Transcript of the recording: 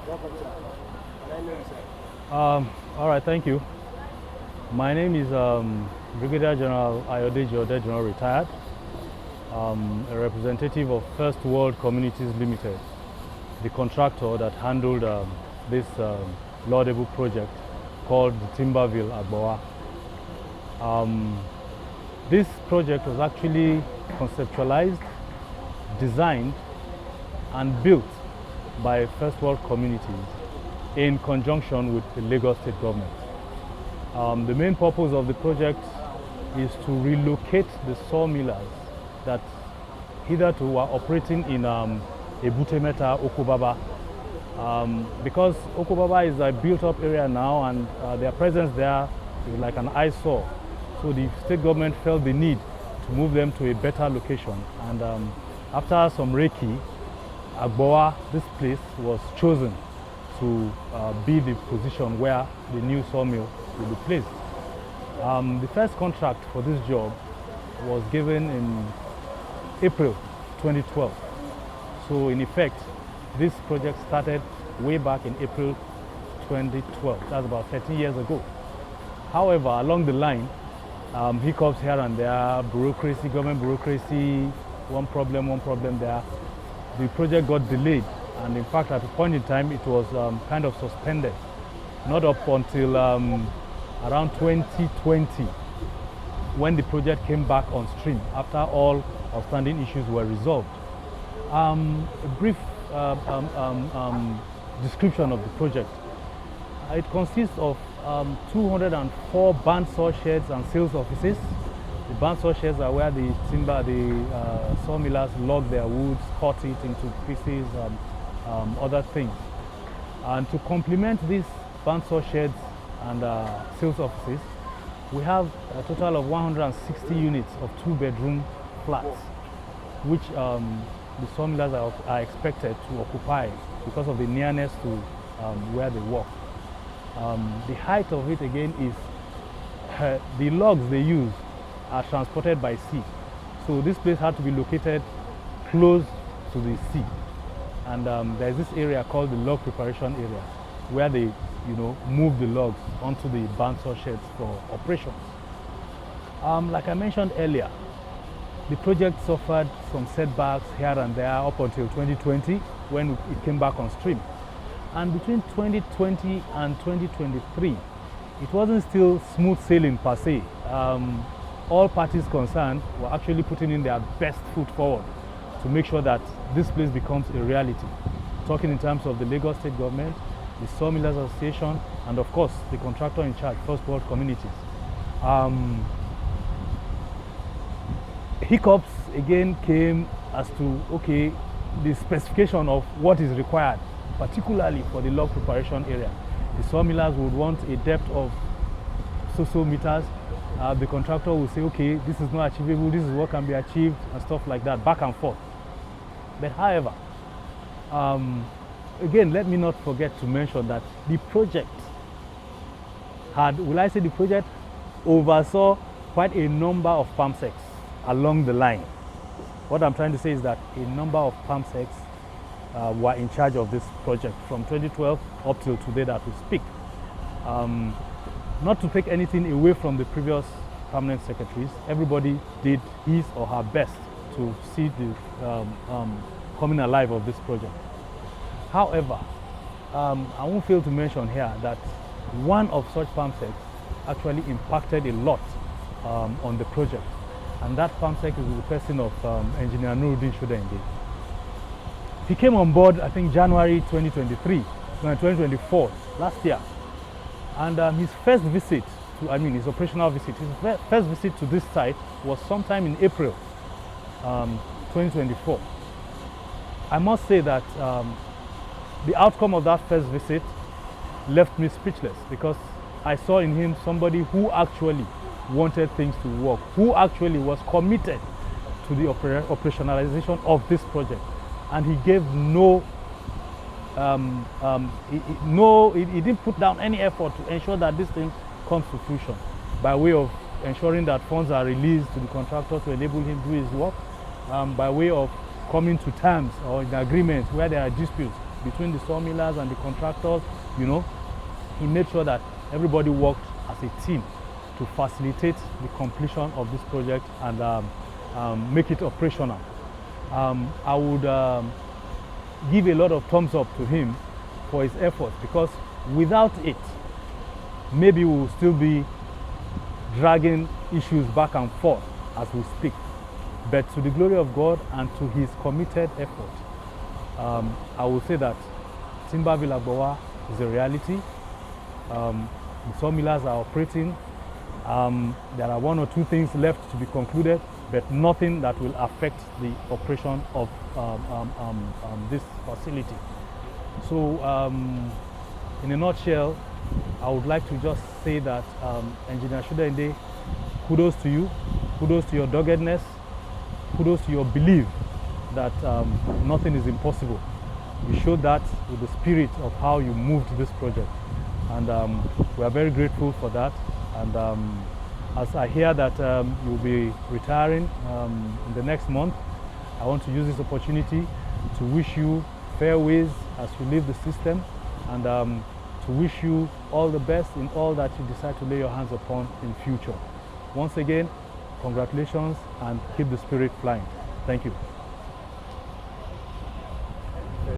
Welcome, sir. And I know you, sir. All right, thank you. My name is Brigadier General Ayodeji, Odediran, retired, a representative of Firstworld Communities Limited, the contractor that handled this laudable project called the Timberville Agboa. This project was actually conceptualized, designed, and built by Firstworld Communities in conjunction with the Lagos State government. The main purpose of the project is to relocate the sawmillers that hitherto were operating in Ebutemeta, Okobaba. Because Okobaba is a built-up area now, and their presence there is like an eyesore. So the state government felt the need to move them to a better location. And after some recce, Agboa, this place, was chosen to be the position where the new sawmill will be placed. The first contract for this job was given in April 2012. So in effect, this project started way back in April 2012. That's about 13 years ago. However, along the line, hiccups here and there, bureaucracy, government bureaucracy, one problem there. The project got delayed, and in fact at a point in time it was kind of suspended, not up until around 2020 when the project came back on stream after all outstanding issues were resolved. A brief description of the project. It consists of 204 bandsaw sheds and sales offices. The bandsaw sheds are where the sawmillers log their woods, cut it into pieces, other things. And to complement these bandsaw sheds and sales offices, we have a total of 160 units of 2-bedroom flats, which the sawmillers are expected to occupy because of the nearness to where they work. The height of it again is, the logs they use are transported by sea. So this place had to be located close to the sea. And there's this area called the log preparation area where they, move the logs onto the bandsaw sheds for operations. Like I mentioned earlier, the project suffered some setbacks here and there up until 2020 when it came back on stream. And between 2020 and 2023, it wasn't still smooth sailing per se. All parties concerned were actually putting in their best foot forward to make sure that this place becomes a reality. Talking in terms of the Lagos State government, the Sawmillers Association, and of course the contractor in charge, Firstworld Communities. Hiccups again came as to, okay, the specification of what is required, particularly for the log preparation area. The sawmillers would want a depth of so meters. The contractor will say, okay, this is not achievable, this is what can be achieved, and stuff like that, back and forth. But however, again, let me not forget to mention that the project oversaw quite a number of PAMSECs along the line. What I'm trying to say is that a number of PAMSECs were in charge of this project from 2012 up till today that we speak. Not to take anything away from the previous permanent secretaries, everybody did his or her best to see the coming alive of this project. However, I won't fail to mention here that one of such PAMSECs actually impacted a lot on the project, and that PAMSEC is the person of Engineer Nuruddin Shudenge. He came on board, I think, January 2024, last year. And his first visit, his operational visit, his first visit to this site was sometime in April 2024. I must say that the outcome of that first visit left me speechless, because I saw in him somebody who actually wanted things to work, who actually was committed to the operationalization of this project. And he gave he didn't put down any effort to ensure that this thing comes to fruition by way of ensuring that funds are released to the contractor to enable him to do his work, by way of coming to terms or in agreements where there are disputes between the sawmillers and the contractors. You know, he made sure that everybody worked as a team to facilitate the completion of this project and make it operational. I would give a lot of thumbs up to him for his efforts, because without it, maybe we will still be dragging issues back and forth as we speak. But to the glory of God and to his committed effort, I will say that Timberville Agbawa is a reality. The sawmillers are operating. There are 1 or 2 things left to be concluded, but nothing that will affect the operation of this facility. So, in a nutshell, I would like to just say that Engineer Shudende, kudos to you, kudos to your doggedness, kudos to your belief that nothing is impossible. You showed that with the spirit of how you moved this project, and we are very grateful for that. And as I hear that you'll be retiring in the next month, I want to use this opportunity to wish you fairways as you leave the system, and to wish you all the best in all that you decide to lay your hands upon in future. Once again, congratulations and keep the spirit flying. Thank you.